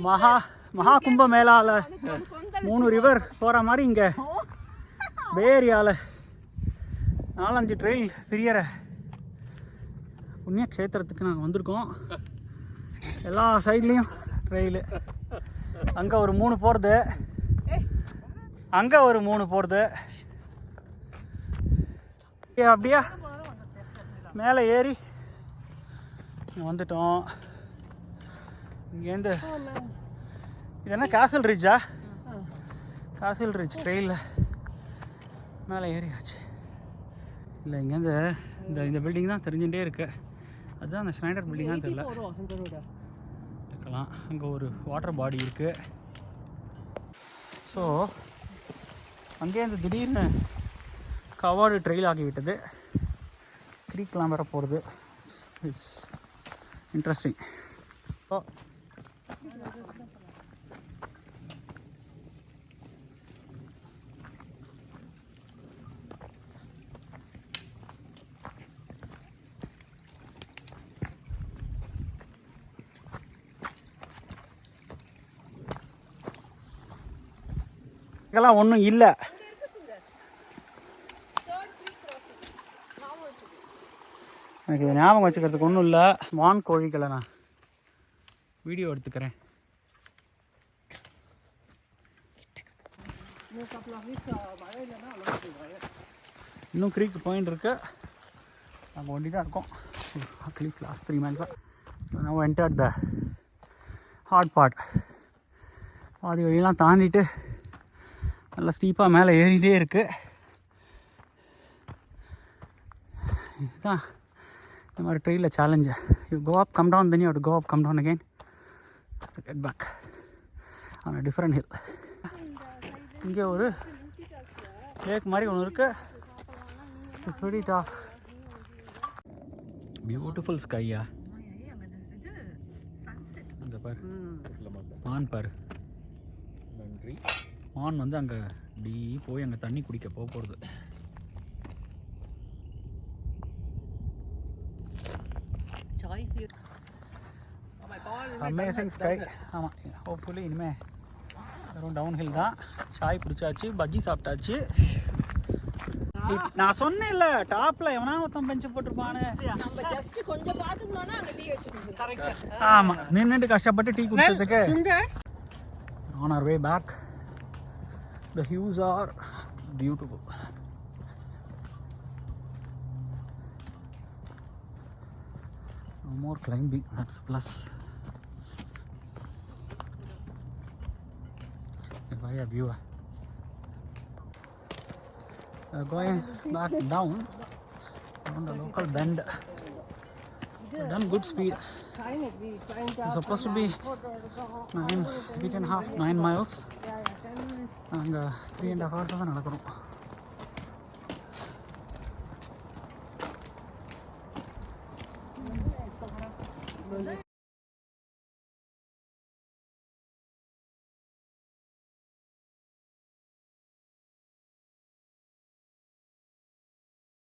மகா கும்ப மேளால 3 ரிவர் போகிற மாதிரி இங்கே பே ஏரியாவில் 4-5 ட்ரெயில் பிரியற புண்ணிய க்ஷேத்திரத்துக்கு நாங்கள் வந்திருக்கோம். எல்லா சைட்லேயும் ட்ரெயிலு. அங்கே ஒரு 3 போகிறது, அங்கே ஒரு 3 போகிறது. அப்படியே மேலே ஏறி வந்துட்டோம். இங்கேருந்து இது என்ன கேசல் ரிட்ஜா? கேசல் ரிட்ஜ் ட்ரெயிலில் மேலே ஏறியாச்சு. இல்லை இங்கேருந்து இந்த பில்டிங் தான் தெரிஞ்சுட்டே இருக்கு. அதுதான் அந்த ஸ்னைடர் பில்டிங்கான்னு தெரியல இருக்கலாம். அங்கே ஒரு வாட்டர் பாடி இருக்குது. ஸோ அங்கேருந்து திடீர்னு கவர்டு ட்ரெயில் ஆகிவிட்டது. க்ரீக்லாம் வர போகிறது. It's interesting. ஸோ இதெல்லாம் ஒன்றும் இல்லை. எனக்கு இதை ஞாபகம் வச்சுக்கிறதுக்கு ஒன்றும் இல்லை. வான் கோழிகளை நான் வீடியோ எடுத்துக்கிறேன். இன்னும் க்ரீக் பாயிண்ட் இருக்கு. நாங்கள் ஒண்டி தான் இருக்கோம். அட்லீஸ்ட் லாஸ்ட் 3 miles நான் என்டர்ட் த ஹார்ட் பார்ட். பாதி வழியெல்லாம் தாண்டிட்டு நல்லா ஸ்டீப்பாக மேலே ஏறிட்டே இருக்குது. இதுதான் இந்த மாதிரி ட்ரெயிலில் challenge. You go up come down, then you have to go up come down again to get back on a different hill. இங்கே ஒரு லேக் மாதிரி ஒன்று இருக்குது. It's very top. பியூட்டிஃபுல் ஸ்கையா. இங்கே பாரு மான் பாரு. மான் வந்து அங்கே இப்படி போய் அங்கே தண்ணி குடிக்க போகிறது. Amazing sky. ஆமாம், ஹோப்ஃபுல்லி இனிமேல் வெறும் டவுன் ஹில் தான். சாய் பிடிச்சாச்சு, பஜ்ஜி சாப்பிட்டாச்சு. நான் சொன்னேன்ல டாப்ல எவனா ஒருத்தன் பெஞ்சு போட்டிருப்பானு. ஆமாம், நின்றுட்டு கஷ்டப்பட்டு tea குடிச்சதுக்கு. On our way back, the views are beautiful. No more climbing, that's a plus. Very view. Going back down on the local bend. We've done good speed. It's supposed to be 8.5-9 miles. And 3.5 hours தான் நடக்கிறோம்.